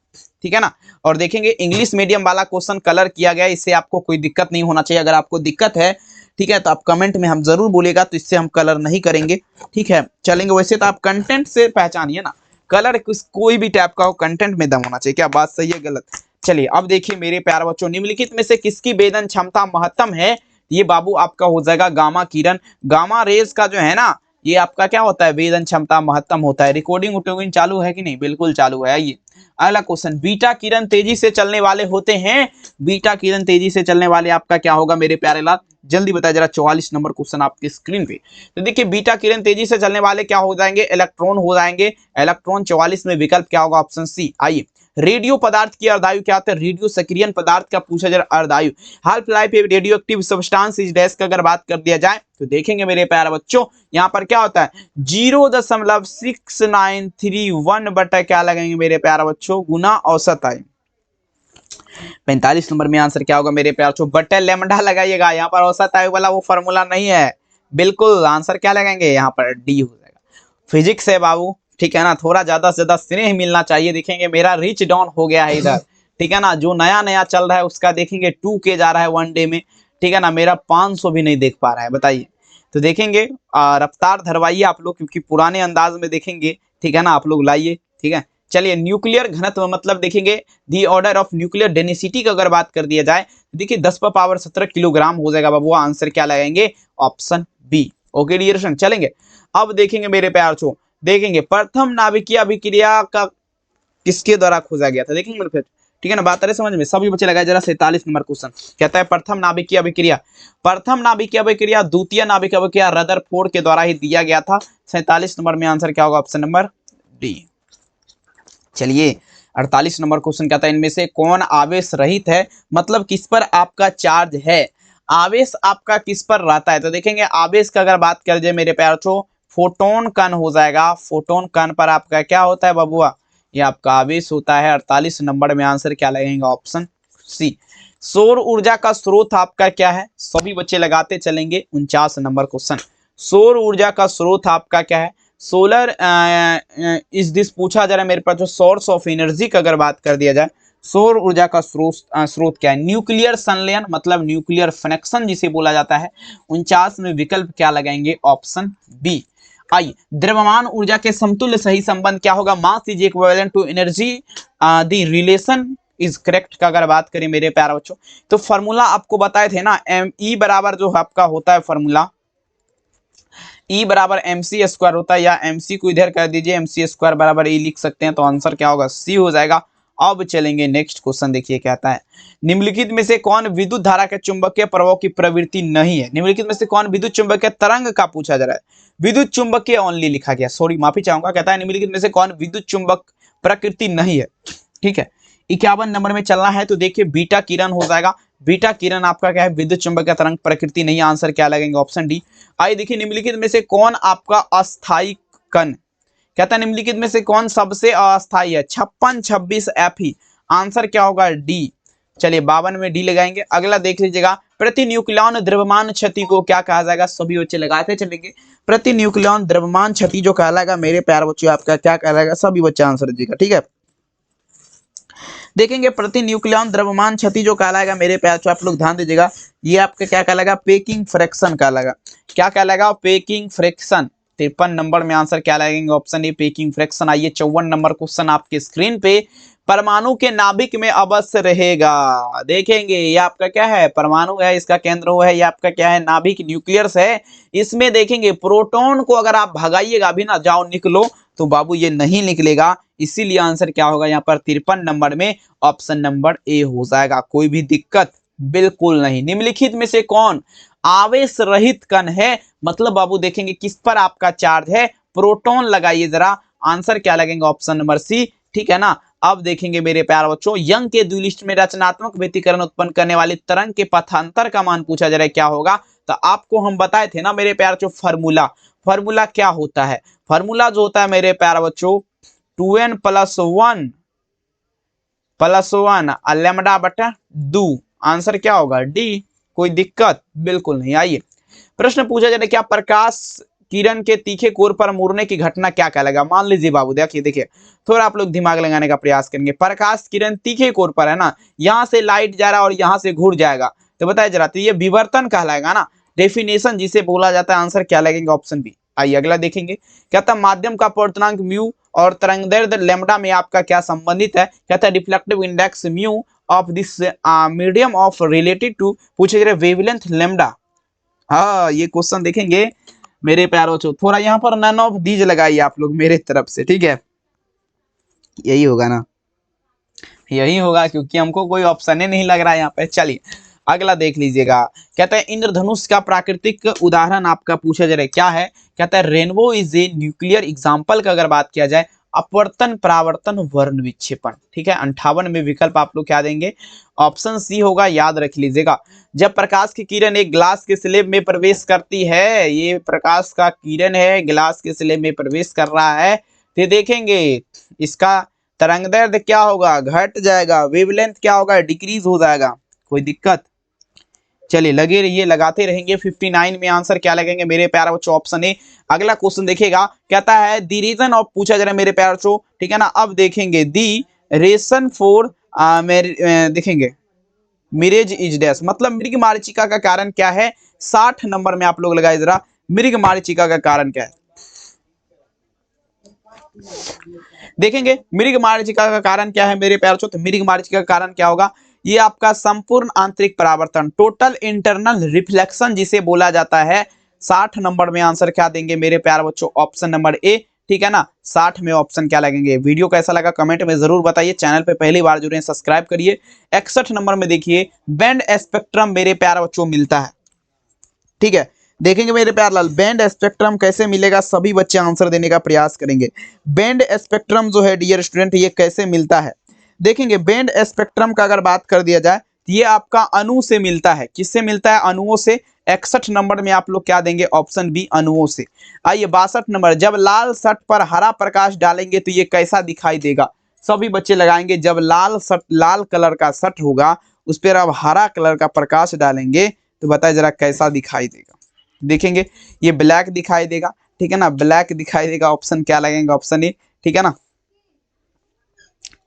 ठीक है ना, और देखेंगे इंग्लिश मीडियम वाला क्वेश्चन कलर किया गया, इससे आपको कोई दिक्कत नहीं होना चाहिए। अगर आपको दिक्कत है ठीक है तो आप कमेंट में हम जरूर बोलेगा, तो इससे हम कलर नहीं करेंगे। ठीक है, चलेंगे। वैसे तो आप कंटेंट से पहचानिए ना, कलर कोई भी टाइप का हो, कंटेंट में दम होना चाहिए। क्या बात सही है गलत, चलिए अब देखिए मेरे प्यारे बच्चों, निम्नलिखित में से किसकी वेदन क्षमता महत्तम है। ये बाबू आपका हो जाएगा गामा किरण, गामा रेज का जो है ना ये आपका क्या होता है, वेदन क्षमता महत्तम होता है। रिकॉर्डिंग उटोगिंग चालू है कि नहीं, बिल्कुल चालू है। आइए अगला क्वेश्चन, बीटा किरण तेजी से चलने वाले होते हैं। बीटा किरण तेजी से चलने वाले आपका क्या होगा मेरे प्यारे लाल, जल्दी बताया जरा। 44 नंबर क्वेश्चन आपकी स्क्रीन पे, तो देखिए बीटा किरण तेजी से चलने वाले क्या हो जाएंगे, इलेक्ट्रॉन हो जाएंगे। इलेक्ट्रॉन 44 में विकल्प क्या होगा, ऑप्शन सी। आइए रेडियो पदार्थ की अर्धायु क्या होता है, रेडियो सक्रियन पदार्थ का पूछा जा रहा अर्धायु। Half life radioactive substance is dash का अगर बात कर दिया जाए तो देखेंगे मेरे प्यारे बच्चों यहाँ पर क्या होता है 0.6931 बटा क्या लगेंगे मेरे प्यारे बच्चों, गुना औसत आयु। 45 नंबर में आंसर क्या होगा मेरे प्यारे बच्चों, बटे लेमडा लगाइएगा, यहाँ पर औसत आयु वाला वो फॉर्मूला नहीं है। बिल्कुल आंसर क्या लगाएंगे, यहाँ पर डी हो जाएगा। फिजिक्स है बाबू, ठीक है ना, थोड़ा ज्यादा से ज्यादा स्नेह मिलना चाहिए। देखेंगे मेरा रिच डाउन हो गया है इधर, ठीक है ना, जो नया नया चल रहा है उसका देखेंगे 2K जा रहा है 1 डे में। ठीक है ना, मेरा 500 भी नहीं देख पा रहा है, बताइए। तो देखेंगे रफ्तार धरवाइए आप लोग, क्योंकि पुराने अंदाज में देखेंगे। ठीक है ना, आप लोग लाइए। ठीक है, चलिए न्यूक्लियर घनत्व मतलब देखेंगे दी ऑर्डर ऑफ न्यूक्लियर डेंसिटी की अगर बात कर दिया जाए देखिए 10⁻17 किलोग्राम हो जाएगा बाबू। आंसर क्या लगाएंगे, ऑप्शन बी। ओके डियर, चलेंगे अब देखेंगे मेरे प्यार छो, देखेंगे प्रथम नाभिकीय अभिक्रिया का किसके द्वारा खोजा गया था, देखेंगे फिर। ठीक है ना, बात अरे समझ में, सभी बच्चे लगाए जरा। 47 नंबर क्वेश्चन कहता है प्रथम नाभिकीय अभिक्रिया, प्रथम नाभिकीय अभिक्रिया द्वितीय नाभिकीय अभिक्रिया रदरफोर्ड के द्वारा ही दिया गया था। 47 नंबर में आंसर क्या होगा, ऑप्शन नंबर डी। चलिए 48 नंबर क्वेश्चन कहता है इनमें से कौन आवेश रहित है, मतलब किस पर आपका चार्ज है। आवेश आपका किस पर रहता है, तो देखेंगे आवेश का अगर बात कर जाए मेरे प्यार छो, फोटोन कण हो जाएगा। फोटोन कण पर आपका क्या होता है बबुआ, ये आपका आवेश होता है। 48 नंबर में आंसर क्या लगेगा, ऑप्शन सी। सौर ऊर्जा का स्रोत आपका क्या है, सभी बच्चे लगाते चलेंगे। 49 नंबर क्वेश्चन, सौर ऊर्जा का स्रोत आपका क्या है। सोलर इस दिस पूछा जा रहा है मेरे पास, जो सोर्स ऑफ एनर्जी का अगर बात कर दिया जाए, सौर ऊर्जा का स्रोत क्या है, न्यूक्लियर संलयन मतलब न्यूक्लियर फनेक्शन जिसे बोला जाता है। 49 में विकल्प क्या लगाएंगे, ऑप्शन बी। आइए द्रव्यमान ऊर्जा के समतुल्य सही संबंध क्या होगा, mass is equivalent to energy the relation is correct का अगर बात करें मेरे प्यारे बच्चों, तो फॉर्मूला आपको बताए थे ना, एम ई बराबर जो आपका होता है फॉर्मूला, ई बराबर एम सी स्क्वायर होता है, या एम सी को इधर कर दीजिए, एम सी स्क्वायर बराबर ई लिख सकते हैं, तो आंसर क्या होगा, सी हो जाएगा। अब चलेंगे नेक्स्ट क्वेश्चन, देखिए कहता है निम्नलिखित में से कौन विद्युत धारा के चुंबकीय प्रवाह की प्रवृत्ति नहीं है। निम्नलिखित में से कौन विद्युत चुंबकीय तरंग का पूछा जा रहा है, विद्युत चुंबकीय ओनली लिखा गया, सॉरी माफी चाहूंगा, कहता है निम्नलिखित में से कौन विद्युत चुंबक प्रकृति नहीं है। ठीक है, 51 नंबर में चलना है, तो देखिए बीटा किरण हो जाएगा, बीटा किरण आपका क्या है, विद्युत चुंबकीय तरंग प्रकृति नहीं, आंसर क्या लगेंगे, ऑप्शन डी। आइए देखिए निम्नलिखित में से कौन आपका अस्थायी कण, कहता है निम्नलिखित में से कौन सबसे अस्थायी है, 56 26 एफ ही, आंसर क्या होगा, डी। चलिए 52 में डी लगाएंगे। अगला देख लीजिएगा, प्रति न्यूक्लियन द्रव्यमान क्षति को क्या कहा जाएगा, सभी बच्चे लगाते चलेंगे, प्रति न्यूक्लियन द्रव्यमान क्षति जो कहलाएगा मेरे प्यारे बच्चों आपका क्या कहलाएगा, सभी बच्चे आंसर दीजिएगा। ठीक है, देखेंगे प्रति न्यूक्लियन द्रव्यमान क्षति जो कहलाएगा मेरे प्यारे बच्चों, आप लोग ध्यान दीजिएगा, ये आपका क्या कहलाएगा, पेकिंग फ्रैक्शन कहलाएगा, क्या कहलाएगा, पेकिंग फ्रैक्शन। 53 नंबर में आंसर क्या लगेंगे, ऑप्शन ए पेकिंग फ्रैक्शन। आइए 54 नंबर क्वेश्चन आपके स्क्रीन पे, परमाणु के नाभिक में अवश्य रहेगा, देखेंगे ये आपका क्या है, परमाणु है, इसका केंद्र वो है, ये आपका क्या है, नाभिक न्यूक्लियस है, इसमें देखेंगे प्रोटॉन को अगर आप भगाइएगा भी ना, जाओ निकलो, तो बाबू ये नहीं निकलेगा, इसीलिए आंसर क्या होगा यहाँ पर 53 नंबर में ऑप्शन नंबर ए हो जाएगा, कोई भी दिक्कत बिल्कुल नहीं। निम्नलिखित में से कौन आवेश रहित कण है, मतलब बाबू देखेंगे किस पर आपका चार्ज है, प्रोटॉन लगाइए जरा, आंसर क्या लगेंगे, ऑप्शन नंबर सी। ठीक है ना, अब देखेंगे मेरे प्यारे बच्चों, यंग के द्विलिस्ट में रचनात्मक व्यतिकरण उत्पन्न करने वाली तरंग के पथांतर का मान पूछा जा रहा है, क्या होगा, तो आपको हम बताए थे ना मेरे प्यारे बच्चों, फार्मूला, फार्मूला क्या होता है, फार्मूला जो होता है मेरे प्यारे बच्चों 2n प्लस वन लैम्डा बटा 2, आंसर क्या होगा, डी, कोई दिक्कत बिल्कुल नहीं। आइए प्रश्न पूछा जा रहा है, क्या प्रकाश किरण के तीखे कोर पर मुड़ने की घटना क्या कहलाएगा। मान लीजिए बाबू देखिए देखिए, थोड़ा आप लोग दिमाग लगाने का प्रयास करेंगे, प्रकाश किरण तीखे कोर पर है ना, यहाँ से लाइट जा रहा है और यहाँ से घूर जाएगा, तो बताया जरा, तो ये विवर्तन कहलाएगा ना, डेफिनेशन जिसे बोला जाता है, आंसर क्या लगेगा, ऑप्शन बी। आइए अगला देखेंगे, कहता है माध्यम का अपवर्तनांक म्यू और तरंगदैर्ध्य लैम्डा में आपका क्या संबंधित है, कहता है reflective index mu of this medium of related to, पूछे जा रहे वेवलेंथ लैम्डा। हाँ ये क्वेश्चन देखेंगे मेरे प्यारों चो, थोड़ा यहाँ पर नन ऑफ दीज लगाइए आप लोग मेरे तरफ से, ठीक है, यही होगा ना, यही होगा, क्योंकि हमको कोई ऑप्शन ही नहीं लग रहा है यहाँ पे। चलिए अगला देख लीजिएगा, कहता है इंद्रधनुष का प्राकृतिक उदाहरण आपका पूछा जा रहा है, क्या है, कहता है rainbow is a nuclear example का अगर बात किया जाए, अपवर्तन परावर्तन वर्ण विक्षेपण। ठीक है, 58 में विकल्प आप लोग क्या देंगे, ऑप्शन सी होगा, याद रख लीजिएगा। जब प्रकाश की किरण एक ग्लास के स्लेब में प्रवेश करती है, ये प्रकाश का किरण है, ग्लास के स्लेब में प्रवेश कर रहा है, तो देखेंगे इसका तरंगदैर्ध्य क्या होगा, घट जाएगा, वेवलेंथ क्या होगा, डिक्रीज हो जाएगा, कोई दिक्कत। चलिए लगे रहिए, लगाते रहेंगे। 59 में आंसर क्या लगेंगे मेरे प्यारे बच्चों, ऑप्शन ए। अगला क्वेश्चन देखिएगा, कहता है दी रीजन ऑफ पूछा जा रहा है मेरे प्यारे बच्चों, ठीक है ना। अब देखेंगे दी रीजन फॉर देखेंगे मिरेज इज डैश, मतलब मृग मारीचिका का कारण क्या है, 60 नंबर में आप लोग लगाए जरा, मृग मारीचिका का कारण क्या है। देखेंगे मृग मारीचिका का कारण क्या है मेरे प्यारे बच्चों, तो मृग मारीचिका का कारण क्या होगा, ये आपका संपूर्ण आंतरिक परावर्तन, टोटल इंटरनल रिफ्लेक्शन जिसे बोला जाता है। 60 नंबर में आंसर क्या देंगे मेरे प्यारे बच्चों, ऑप्शन नंबर ए, ठीक है ना। 60 में ऑप्शन क्या लगेंगे। वीडियो कैसा लगा कमेंट में जरूर बताइए, चैनल पे पहली बार जुड़े हैं सब्सक्राइब करिए। 61 नंबर में देखिए बैंड स्पेक्ट्रम मेरे प्यारे बच्चों मिलता है, ठीक है। देखेंगे मेरे प्यारे लाल बैंड स्पेक्ट्रम कैसे मिलेगा, सभी बच्चे आंसर देने का प्रयास करेंगे। बैंड स्पेक्ट्रम जो है डियर स्टूडेंट ये कैसे मिलता है, देखेंगे बैंड स्पेक्ट्रम का अगर बात कर दिया जाए तो ये आपका अणु से मिलता है, किससे मिलता है, अणुओं से। 61 नंबर में आप लोग क्या देंगे, ऑप्शन बी अणुओं से। आइए 62 नंबर, जब लाल शर्ट पर हरा प्रकाश डालेंगे तो ये कैसा दिखाई देगा, सभी बच्चे लगाएंगे। जब लाल कलर का शर्ट होगा उस पर अब हरा कलर का प्रकाश डालेंगे तो बताए जरा कैसा दिखाई देगा। देखेंगे ये ब्लैक दिखाई देगा, ठीक है ना, ब्लैक दिखाई देगा, ऑप्शन क्या लगेगा, ऑप्शन ए, ठीक है ना।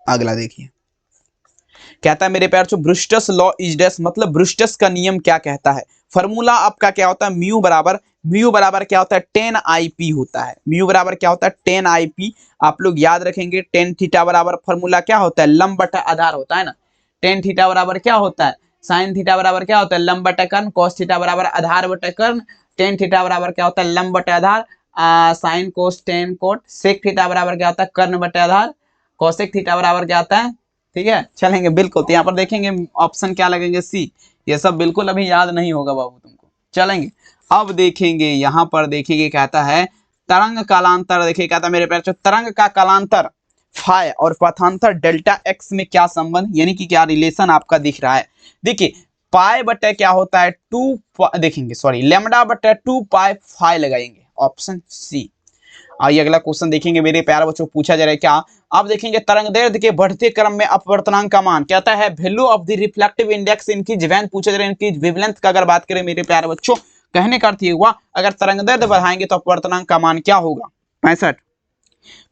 अगला देखिए, कहता है मेरे प्यार से ब्रूस्टर्स लॉ इज डैश, मतलब ब्रूस्टर्स का नियम क्या कहता है। फॉर्मूला आपका क्या होता है, म्यू बराबर क्या होता है 10 IP होता है। म्यू बराबर क्या होता है 10 IP, आप लोग याद रखेंगे। 10 थीटा बराबर फॉर्मूला क्या होता है, लंब बटा आधार होता है ना। टेन थीटा बराबर क्या होता है, साइन थीटा बराबर क्या होता है, लंब बटा कर्ण, कॉस थीटा बराबर आधार बटा कर्ण, टेन थीटा बराबर क्या होता है, लंब बटा आधार, sine cos tan cot, sec theta बराबर क्या होता है, कर्ण बटा आधार, कोसेक थीटा बराबर क्या आता है। ठीक है, चलेंगे बिल्कुल। तो यहाँ पर देखेंगे ऑप्शन क्या लगेंगे, सी। ये सब बिल्कुल अभी याद नहीं होगा बाबू तुमको। चलेंगे अब देखेंगे, यहाँ पर देखिए कहता है तरंग कालांतर, देखिए कहता है मेरे प्यारे तरंग का कालांतर फाई और पथांतर डेल्टा एक्स में क्या संबंध, यानी कि क्या रिलेशन आपका दिख रहा है। देखिए पाई बटे क्या होता है, देखेंगे सॉरी लेमडा बटे 2 पाई फाई लगाएंगे, ऑप्शन सी। आइए अगला क्वेश्चन देखेंगे मेरे प्यारे बच्चों, पूछा जा रहा है क्या, आप देखेंगे तरंगदैर्ध्य के बढ़ते क्रम में अपवर्तनांक का मान कहता है value of the reflective index इनकी वेवलेंथ पूछा जा रहा है, इनकी वेवलेंथ का अगर बात करें मेरे प्यारे बच्चों, कहने का अर्थ ये हुआ अगर तरंगदैर्ध्य बढ़ाएंगे तो अपवर्तनांक का मान क्या होगा, 65।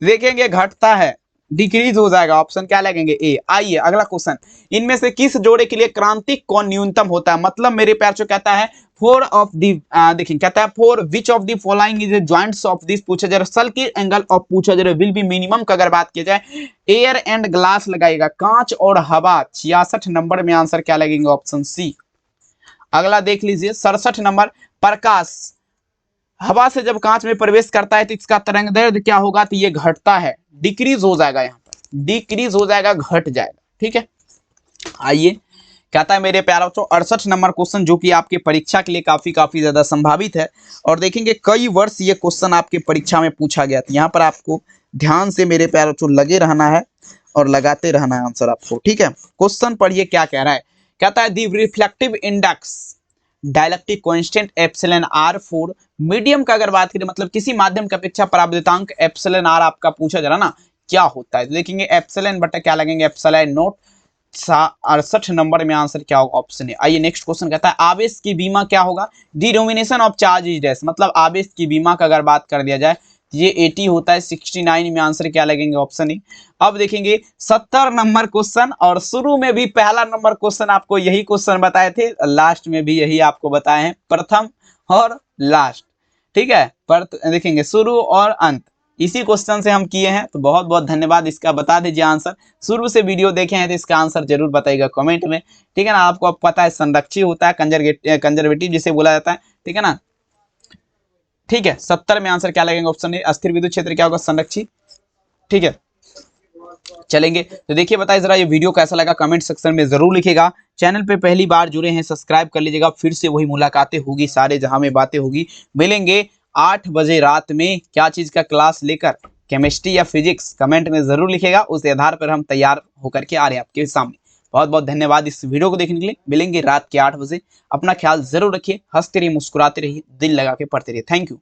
देखेंगे घटता है, डिक्रीज हो जाएगा, ऑप्शन क्या लगेंगे, ए। आइए अगला क्वेश्चन, इनमें से किस जोड़े के लिए क्रांतिक कोण न्यूनतम होता है, मतलब मेरे प्यार जो कहता है फोर ऑफ दी, देखिए कहता है four which of the following is joints of this पूछा जा रहा है, सर्किल एंगल ऑफ पूछा जा रहा है विल बी मिनिमम का अगर बात की जाए, एयर एंड ग्लास लगाएगा, कांच और हवा, 66 नंबर में आंसर क्या लगेंगे, ऑप्शन सी। अगला देख लीजिए 67 नंबर, प्रकाश हवा से जब कांच में प्रवेश करता है तो इसका तरंगदैर्ध्य क्या होगा, तो ये घटता है, डिक्रीज हो जाएगा, यहाँ पर डिक्रीज हो जाएगा, घट जाएगा। ठीक है, आइए कहता है मेरे प्यारे बच्चों 68 नंबर क्वेश्चन जो कि आपके परीक्षा के लिए काफी ज्यादा संभावित है, और देखेंगे कई वर्ष ये क्वेश्चन आपके परीक्षा में पूछा गया था। यहाँ पर आपको ध्यान से मेरे प्यारे बच्चों लगे रहना है और लगाते रहना है आंसर आपको। ठीक है, क्वेश्चन पढ़िए क्या कह रहा है, कहता है the reflective index dielectric constant epsilon r for medium का अगर बात करें, मतलब किसी माध्यम की अपेक्षा परावर्तितांक एप्सिलॉन आर आपका पूछा जा रहा ना, क्या होता है, तो देखेंगे एप्सिलॉन बटा क्या लगेंगे, एप्सिलॉन नोट। 68 नंबर में आंसर क्या होगा, ऑप्शन है। आइए नेक्स्ट क्वेश्चन कहता है आवेश की बीमा क्या होगा, denomination of charge is dash, मतलब आवेश की बीमा का अगर बात कर दिया जाए ये 80 होता है, 69 में आंसर क्या लगेंगे, ऑप्शन ई। अब देखेंगे 70 नंबर क्वेश्चन, और शुरू में भी पहला नंबर क्वेश्चन आपको यही क्वेश्चन बताए थे, लास्ट में भी यही आपको बताए हैं, प्रथम और लास्ट। ठीक है, पर देखेंगे शुरू और अंत इसी क्वेश्चन से हम किए हैं, तो बहुत बहुत धन्यवाद। इसका बता दीजिए आंसर, शुरू से वीडियो देखे हैं तो इसका आंसर जरूर बताइएगा कमेंट में। ठीक है ना, आपको अब पता है संरक्षी होता है, कंजर्वेटिव जिसे बोला जाता है। ठीक है ना, ठीक है 70 में आंसर क्या लगेगा, ऑप्शन ए। अस्थिर विद्युत क्षेत्र क्या होगा, संरक्षी। ठीक है, चलेंगे तो देखिए बताइए जरा ये वीडियो कैसा लगा, कमेंट सेक्शन में जरूर लिखिएगा। चैनल पे पहली बार जुड़े हैं सब्सक्राइब कर लीजिएगा, फिर से वही मुलाकातें होगी, सारे जहां में बातें होगी। मिलेंगे 8 बजे रात में, क्या चीज का क्लास लेकर, केमिस्ट्री या फिजिक्स, कमेंट में जरूर लिखेगा, उस आधार पर हम तैयार होकर के आ रहे हैं आपके सामने। बहुत बहुत धन्यवाद इस वीडियो को देखने के लिए। मिलेंगे रात के 8 बजे, अपना ख्याल जरूर रखिए, हंसते रहिए, मुस्कुराते रहिए, दिल लगा के पढ़ते रहिए। Thank you.